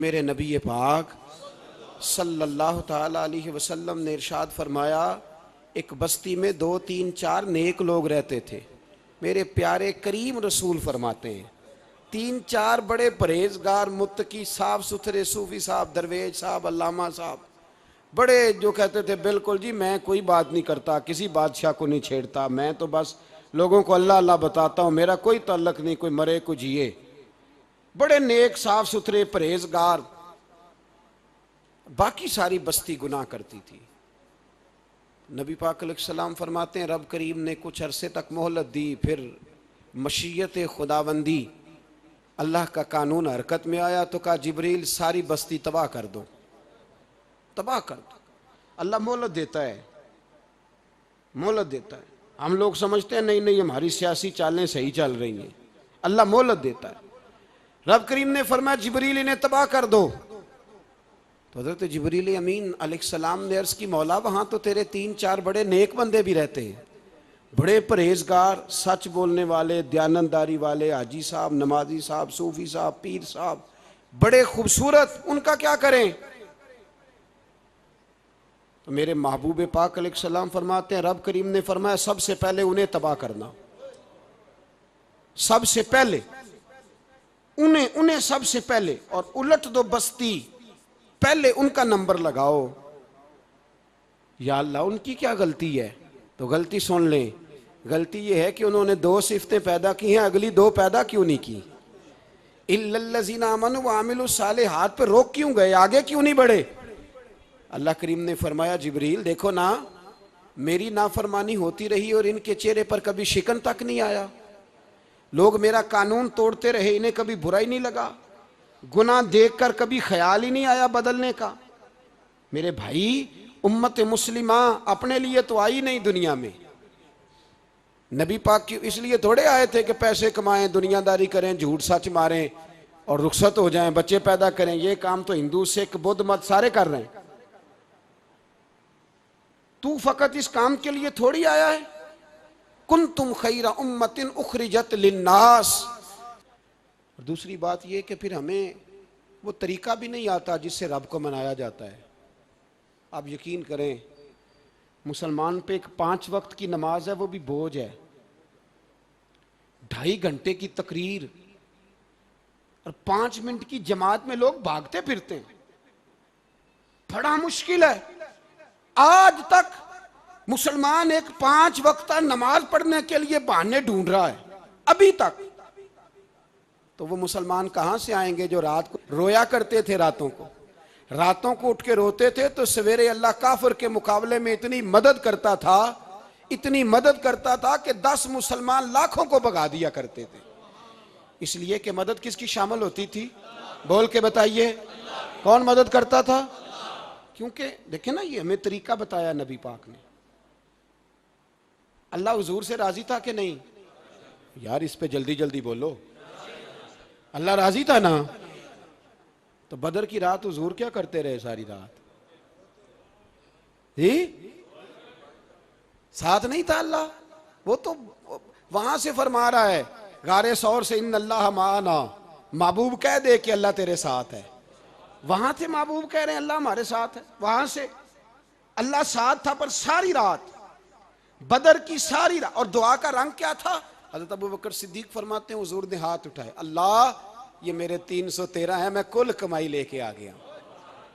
मेरे नबी पाक सल्लल्लाहु ताला अलैहि वसल्लम ने इरशाद फरमाया, एक बस्ती में 2 3 4 नेक लोग रहते थे। मेरे प्यारे करीम रसूल फरमाते हैं 3 4 बड़े परहेजगार, मुत्तकी, साफ सुथरे सूफी साहब, दरवेज साहब, अल्लामा साहब, बड़े जो कहते थे बिल्कुल जी मैं कोई बात नहीं करता, किसी बादशाह को नहीं छेड़ता, मैं तो बस लोगों को अल्लाह अल्लाह बताता हूँ, मेरा कोई ताल्लुक नहीं, कोई मरे कोई जिए। बड़े नेक, साफ सुथरे, परहेजगार। बाकी सारी बस्ती गुनाह करती थी। नबी पाक अलैहिस्सलाम फरमाते हैं रब करीम ने कुछ अरसे तक मोहलत दी, फिर मशीयत खुदाबंदी, अल्लाह का कानून हरकत में आया तो कहा जिब्रील सारी बस्ती तबाह कर दो, तबाह कर दो। अल्लाह मोहलत देता है, मोहलत देता है। हम लोग समझते हैं नहीं नहीं हमारी सियासी चालें सही चल रही हैं, अल्लाह मोहलत देता है। रब करीम ने फरमाया जिब्रील इन्हें तबाह कर दो। तो हज़रत जिब्रील अमीन अलैहिस्सलाम ने अर्ज़ की मौला वहाँ तो तेरे 3 4 बड़े नेक बंदे भी रहते हैं, बड़े परहेजगार, सच बोलने वाले, दयानतदारी वाले, हाजी साहब, नमाजी साहब, सूफी साहब, पीर साहब, बड़े खूबसूरत, उनका क्या करें? तो मेरे महबूब पाक अलैहिस्सलाम फरमाते हैं रब करीम ने फरमाया सबसे पहले उन्हें तबाह करना, सबसे पहले उन्हें सबसे पहले, और उलट दो बस्ती, पहले उनका नंबर लगाओ। या अल्लाह उनकी क्या गलती है? तो गलती सुन लें, गलती यह है कि उन्होंने 2 सिफतें पैदा की हैं, अगली 2 पैदा क्यों नहीं की? इल्लल्लज़ीना आमनू व आमिलुस सालिहात पे रोक क्यों गए, आगे क्यों नहीं बढ़े? अल्लाह करीम ने फरमाया जिब्रील देखो ना, मेरी नाफरमानी होती रही और इनके चेहरे पर कभी शिकन तक नहीं आया, लोग मेरा कानून तोड़ते रहे, इन्हें कभी बुरा ही नहीं लगा, गुनाह देखकर कभी ख्याल ही नहीं आया बदलने का। मेरे भाई उम्मत मुस्लिमा अपने लिए तो आई नहीं दुनिया में, नबी पाक की इसलिए थोड़े आए थे कि पैसे कमाएं, दुनियादारी करें, झूठ सच मारें और रुखसत हो जाएं, बच्चे पैदा करें। ये काम तो हिंदू, सिख, बुद्ध मत सारे कर रहे हैं, तू फकत इस काम के लिए थोड़ी आया है। कुंतुम खैरा उम्मतिन उखरिजत लिन्नास। दूसरी बात यह कि फिर हमें वो तरीका भी नहीं आता जिससे रब को मनाया जाता है। आप यकीन करें मुसलमान पे एक 5 वक्त की नमाज है, वो भी बोझ है। 2.5 घंटे की तकरीर और 5 मिनट की जमात में लोग भागते फिरते हैं, बड़ा मुश्किल है। आज तक मुसलमान एक 5 वक्त नमाज पढ़ने के लिए बहाने ढूंढ रहा है अभी तक। तो वो मुसलमान कहां से आएंगे जो रात को रोया करते थे, रातों को उठ के रोते थे, तो सवेरे अल्लाह काफिर के मुकाबले में इतनी मदद करता था, इतनी मदद करता था कि 10 मुसलमान लाखों को भगा दिया करते थे। इसलिए कि मदद किसकी शामिल होती थी? बोल के बताइए, कौन मदद करता था? क्योंकि देखे ना, ये हमें तरीका बताया नबी पाक ने। अल्लाह हुजूर से राजी था कि नहीं? यार इस पे जल्दी जल्दी बोलो, अल्लाह राजी था ना? तो बदर की रात हुजूर क्या करते रहे सारी रात? ही साथ नहीं था अल्लाह? वो तो वहां से फरमा रहा है गारे सौर से इन अल्लाह माना, महबूब कह दे कि अल्लाह तेरे साथ है। वहां थे महबूब कह रहे हैं अल्लाह हमारे साथ है, वहां से अल्लाह साथ था। पर सारी रात, बदर की सारी रात, और दुआ का रंग क्या था? हज़रत अबू बकर सिद्दीक फरमाते हैं हुजूर ने हाथ उठाए, अल्लाह ये मेरे 313 है, मैं कुल कमाई लेके आ गया,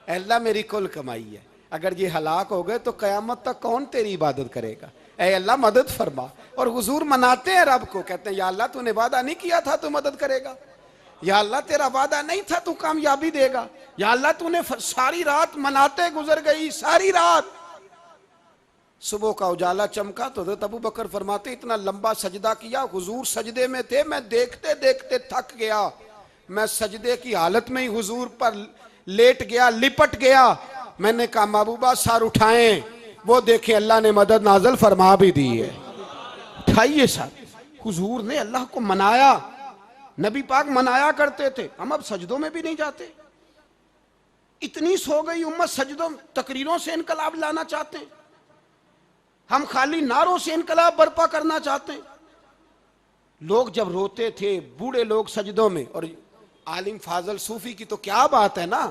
अल्लाह मेरी कुल कमाई है, अगर ये हलाक हो गए तो कयामत तक कौन तेरी इबादत करेगा, ऐ अल्लाह मदद फरमा। और हुजूर मनाते हैं रब को, कहते हैं या अल्लाह तूने वादा नहीं किया था तू मदद करेगा, या अल्लाह तेरा वादा नहीं था तू कामयाबी देगा, या अल्लाह तूने सारी रात मनाते गुजर गई, सारी रात। सुबह का उजाला चमका तो हज़रत अबू बकर फरमाते इतना लंबा सजदा किया, हुजूर सजदे में थे, मैं देखते देखते थक गया, मैं सजदे की हालत में ही हुजूर पर लेट गया, लिपट गया। मैंने कहा महबूबा सर उठाएं, वो देखे अल्लाह ने मदद नाज़िल फरमा भी दी है। उठाइए सर। हुजूर ने अल्लाह को मनाया, नबी पाक मनाया करते थे। हम अब सजदों में भी नहीं जाते, इतनी सो गई उम्मत, सजदों तकरीरों से इनकलाब लाना चाहते हैं, हम खाली नारों से इनकलाब बर्पा करना चाहते हैं। लोग जब रोते थे, बूढ़े लोग सजदों में, और आलिम फाजल सूफी की तो क्या बात है ना,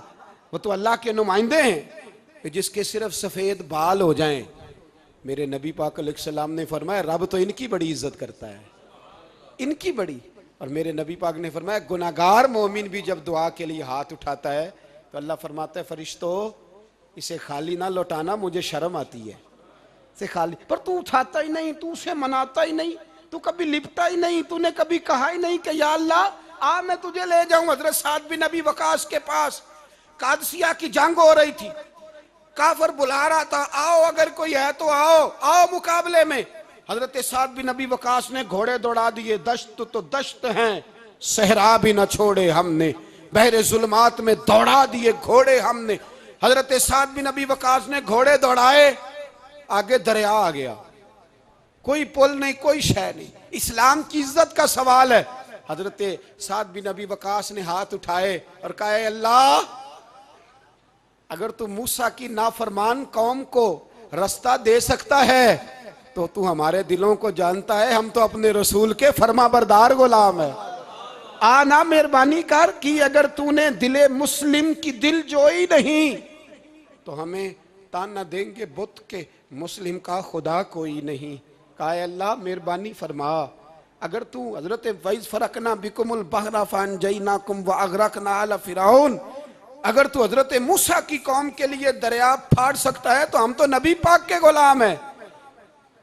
वो तो अल्लाह के नुमाइंदे हैं कि जिसके सिर्फ सफेद बाल हो जाएं। मेरे नबी पाक अलैहिस्सलाम ने फरमाया रब तो इनकी बड़ी इज्जत करता है, इनकी बड़ी। और मेरे नबी पाक ने फरमाया गुनाहगार मोमिन भी जब दुआ के लिए हाथ उठाता है तो अल्लाह फरमाता है फरिश्तों इसे खाली ना लौटाना, मुझे शर्म आती है से खाली। पर तू उठाता ही नहीं, तू उसे मनाता ही नहीं, तू कभी लिपटा ही नहीं, तूने कभी कहा ही नहीं कि या अल्लाह आ मैं तुझे ले जाऊं हजरत साद बिन नबी वकास के पास। कादसिया की जंग हो रही थी, काफर बुला रहा था आओ अगर कोई है तो आओ, आओ मुकाबले में। हजरत साद बिन नबी वकास ने घोड़े दौड़ा दिए, दश्त तो दश्त हैं सहरा भी न छोड़े हमने, बहरे जुल्मात में दौड़ा दिए घोड़े हमने। हजरत साद बिन नबी वकास ने घोड़े दौड़ाए, आगे दरिया आ गया, कोई पुल नहीं कोई शय नहीं। इस्लाम की इज्जत का सवाल है। हजरत साद बिन नबी वकास ने हाथ उठाए और कहा अल्लाह अगर तू मूसा की नाफरमान कौम को रास्ता दे सकता है तो तू हमारे दिलों को जानता है, हम तो अपने रसूल के फरमाबरदार गुलाम है। आना मेहरबानी कर कि अगर तूने दिले मुस्लिम की दिल जोई नहीं तो हमें ताना देंगे बुत के मुस्लिम का खुदा कोई नहीं। कहा अल्लाह मेहरबानी फरमा, अगर तू हजरत वैज फरकना बिकुमुल बहरा फान जईनाकुम व अगरकना आला फिरौन, अगर तू हजरत मूसा की कौम के लिए दरिया फाड़ सकता है तो हम तो नबी पाक के गुलाम है।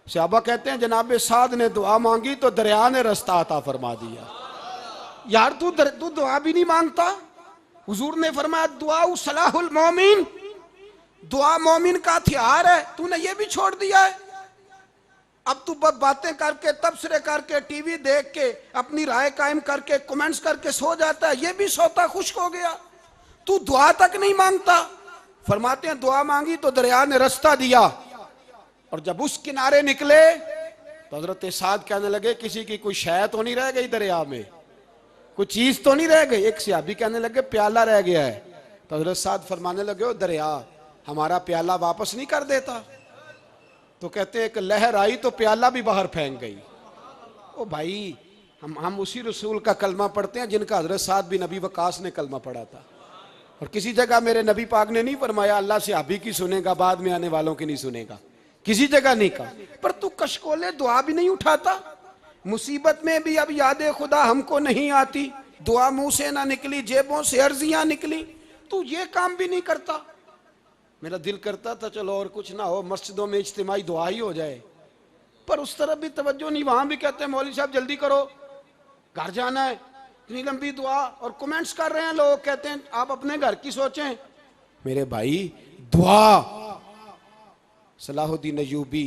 सहाबा कहते हैं जनाब साद ने दुआ मांगी तो दरिया ने रास्ता अता फरमा दिया। यार तू दुआ भी नहीं मांगता। हुजूर ने फरमाया दुआ सलाहुल मोमिन, दुआ मोमिन का हथियार है, तूने ये भी छोड़ दिया है। अब तू बस बातें करके तबसरे करके टीवी देख के अपनी राय कायम करके कमेंट्स करके सो जाता है, ये भी सोता खुश्क हो गया, तू दुआ तक नहीं मांगता। फरमाते हैं दुआ मांगी तो दरिया ने रास्ता दिया, और जब उस किनारे निकले तो हजरत साद कहने लगे किसी की कोई शय तो नहीं रह गई दरिया में, कोई चीज तो नहीं रह गई। एक सहाबी कहने लगे प्याला रह गया है। तो हजरत साद फरमाने लगे ओ दरिया हमारा प्याला वापस नहीं कर देता। तो कहते हैं एक लहर आई तो प्याला भी बाहर फेंक गई। ओ भाई हम उसी रसूल का कलमा पढ़ते हैं जिनका हजरत साद बिन नबी वकास ने कलमा पढ़ा था। और किसी जगह मेरे नबी पाक ने नहीं फरमाया अल्लाह से सहाबी की सुनेगा बाद में आने वालों की नहीं सुनेगा, किसी जगह नहीं कहा। पर तू कशकोले दुआ भी नहीं उठाता, मुसीबत में भी अब याद खुदा हमको नहीं आती, दुआ मुंह से ना निकली जेबों से अर्जियां निकली, तू ये काम भी नहीं करता। मेरा दिल करता था चलो और कुछ ना हो मस्जिदों में इज्तिमाई दुआ ही हो जाए, पर उस तरफ भी तवज्जो नहीं। वहां भी कहते हैं मौलवी साहब जल्दी करो घर जाना है, इतनी लंबी दुआ, और कमेंट्स कर रहे हैं लोग, कहते हैं आप अपने घर की सोचें। मेरे भाई दुआ, सलाहुद्दीन अय्यूबी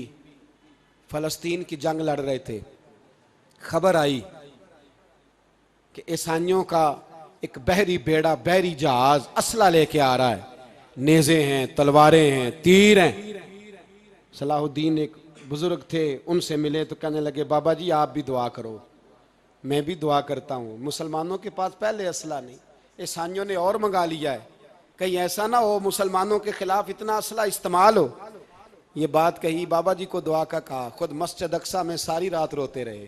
फलस्तीन की जंग लड़ रहे थे, खबर आई कि ईसाइयों का एक बहरी बेड़ा बहरी जहाज असला लेके आ रहा है, नेज़े हैं तलवारें हैं तीर हैं। सलाहुद्दीन एक बुजुर्ग थे, उनसे मिले तो कहने लगे बाबा जी आप भी दुआ करो। मैं भी दुआ करता हूँ, मुसलमानों के पास पहले असला नहीं, ईसाइयों ने और मंगा लिया है, कहीं ऐसा ना हो मुसलमानों के खिलाफ इतना असला इस्तेमाल हो। ये बात कही, बाबा जी को दुआ का कहा, खुद मस्जिद अक्सा में सारी रात रोते रहे।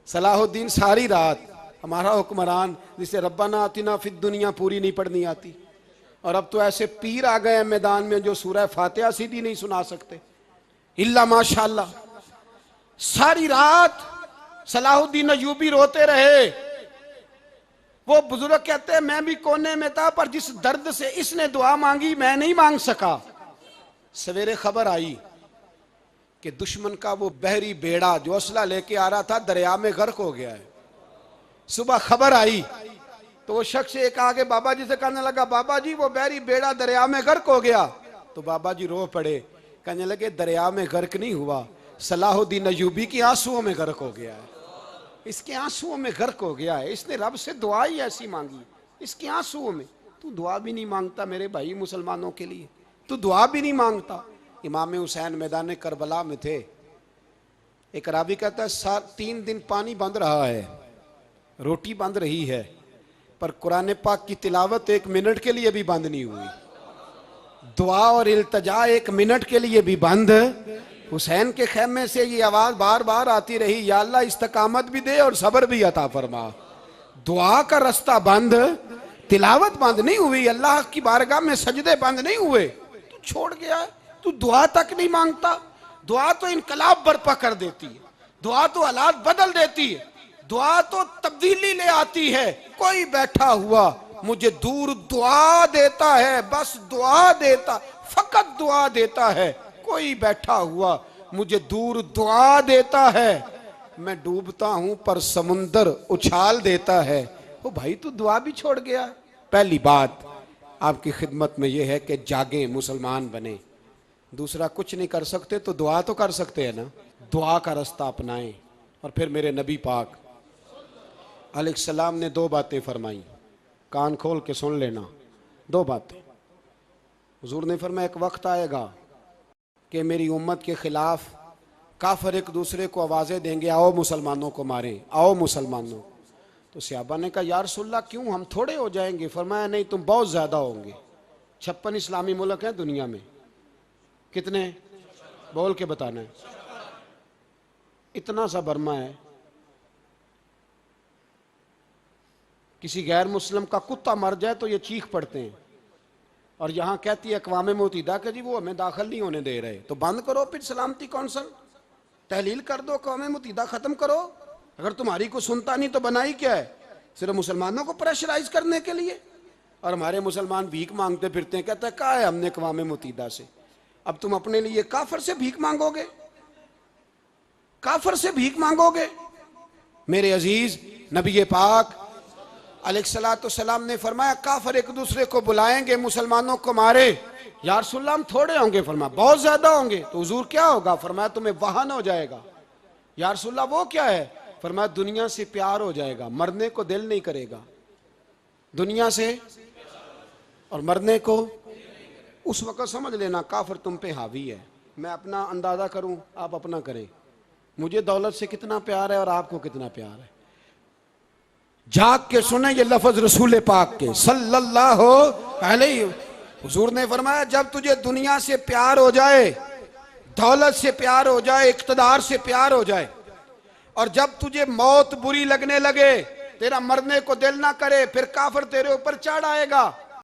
सलाहुद्दीन सारी रात, हमारा हुक्मरान जिसे रब्बाना आतिना फिद दुनिया पूरी नहीं पढ़नी आती, और अब तो ऐसे पीर आ गए हैं मैदान में जो सूरह फातिहा सीधी नहीं सुना सकते इल्ला माशाअल्लाह। सारी रात सलाहुद्दीन अय्यूबी रोते रहे। वो बुजुर्ग कहते हैं मैं भी कोने में था, पर जिस दर्द से इसने दुआ मांगी मैं नहीं मांग सका। सवेरे खबर आई कि दुश्मन का वो बहरी बेड़ा जो असला लेके आ रहा था दरिया में गर्क हो गया है। सुबह खबर आई तो वो शख्स एक आगे बाबा जी से कहने लगा बाबा जी वो बहरी बेड़ा दरिया में गर्क हो गया। तो बाबा जी रो पड़े, कहने लगे दरिया में गर्क नहीं हुआ, सलाहुद्दीन अय्यूबी की आंसुओं में गर्क हो गया है, इसके आंसुओं में गर्क हो गया है, इसने रब से दुआ ही ऐसी मांगी इसके आंसुओं में। तू दुआ भी नहीं मांगता मेरे भाई मुसलमानों के लिए, तू दुआ भी नहीं मांगता। इमाम हुसैन मैदान करबला में थे, एक रावी कहता है 3 दिन पानी बंद रहा है, रोटी बंद रही है, पर कुरान पाक की तिलावत 1 मिनट के लिए भी बंद नहीं हुई, दुआ और इल्तजा 1 मिनट के लिए भी बंद। हुसैन के खेमे से ये आवाज बार बार आती रही, या अल्लाह इस्तकामत भी दे और सब्र भी अता फरमा। दुआ का रास्ता बंद, तिलावत बंद नहीं हुई, अल्लाह की बारगाह में सजदे बंद नहीं हुए, तू छोड़ गया है। तू दुआ तक नहीं मांगता। दुआ तो इनकलाब बर्पा कर देती है, दुआ तो हालात बदल देती है, दुआ तो तब्दीली ले आती है। कोई बैठा हुआ मुझे दूर दुआ देता है, बस दुआ देता, फकत दुआ देता है। कोई बैठा हुआ मुझे दूर दुआ देता है, मैं डूबता हूं पर समुंदर उछाल देता है। ओ भाई तू दुआ भी छोड़ गया। पहली बात आपकी खिदमत में यह है कि जागे, मुसलमान बने। दूसरा कुछ नहीं कर सकते तो दुआ तो कर सकते हैं ना, दुआ का रास्ता अपनाएं। और फिर मेरे नबी पाक अलैहिस्सलाम ने दो बातें फरमाई, कान खोल के सुन लेना। दो बातें हुजूर ने फरमाया, एक वक्त आएगा कि मेरी उम्मत के खिलाफ काफिर एक दूसरे को आवाज़ें देंगे, आओ मुसलमानों को मारें, आओ मुसलमानों। तो सहाबा ने कहा, या रसूलल्लाह क्यों, हम थोड़े हो जाएंगे? फरमाया, नहीं, तुम बहुत ज़्यादा होंगे। 56 इस्लामी मुल्क हैं दुनिया में। कितने? बोल के बताना है। इतना सा बर्मा है, किसी गैर मुस्लिम का कुत्ता मर जाए तो ये चीख पड़ते हैं। और यहाँ कहती है अक़वाम मुत्तहिदा कि जी वो हमें दाखिल नहीं होने दे रहे। तो बंद करो फिर सलामती कौंसल, तहलील कर दो, अक़वाम मुत्तहिदा ख़त्म करो। अगर तुम्हारी को सुनता नहीं तो बनाई क्या है? सिर्फ मुसलमानों को प्रेशराइज करने के लिए। और हमारे मुसलमान भीख मांगते फिरते हैं, कहते हैं कहा है हमने अक़वाम मुत्तहिदा से। अब तुम अपने लिए काफिर से भीख मांगोगे, काफिर से भीख मांगोगे? मेरे अजीज नबी पाक अलैहिस्सलाम ने फरमाया, काफिर एक दूसरे को बुलाएंगे, मुसलमानों को मारे। या रसूलल्लाह हम थोड़े होंगे? फरमाया बहुत ज्यादा होंगे। तो हुजूर क्या होगा? फरमाया तुम्हें वाहन हो जाएगा। या रसूलल्लाह वो क्या है? फरमाया दुनिया से प्यार हो जाएगा, मरने को दिल नहीं करेगा। दुनिया से और मरने को, उस वक्त समझ लेना काफिर तुम पे हावी है। मैं अपना अंदाजा करूं, आप अपना करें। मुझे दौलत से कितना प्यार है और आपको कितना प्यार है। जाग के सुने ये लफ्ज रसूल पाक के सल्लल्लाहु अलैहि। हुजूर ने फरमाया जब तुझे दुनिया से प्यार हो जाए, दौलत से प्यार हो जाए, इक़्तिदार से प्यार हो जाए, और जब तुझे मौत बुरी लगने लगे, तेरा मरने को दिल ना करे, फिर काफिर तेरे ऊपर चढ़ आएगा।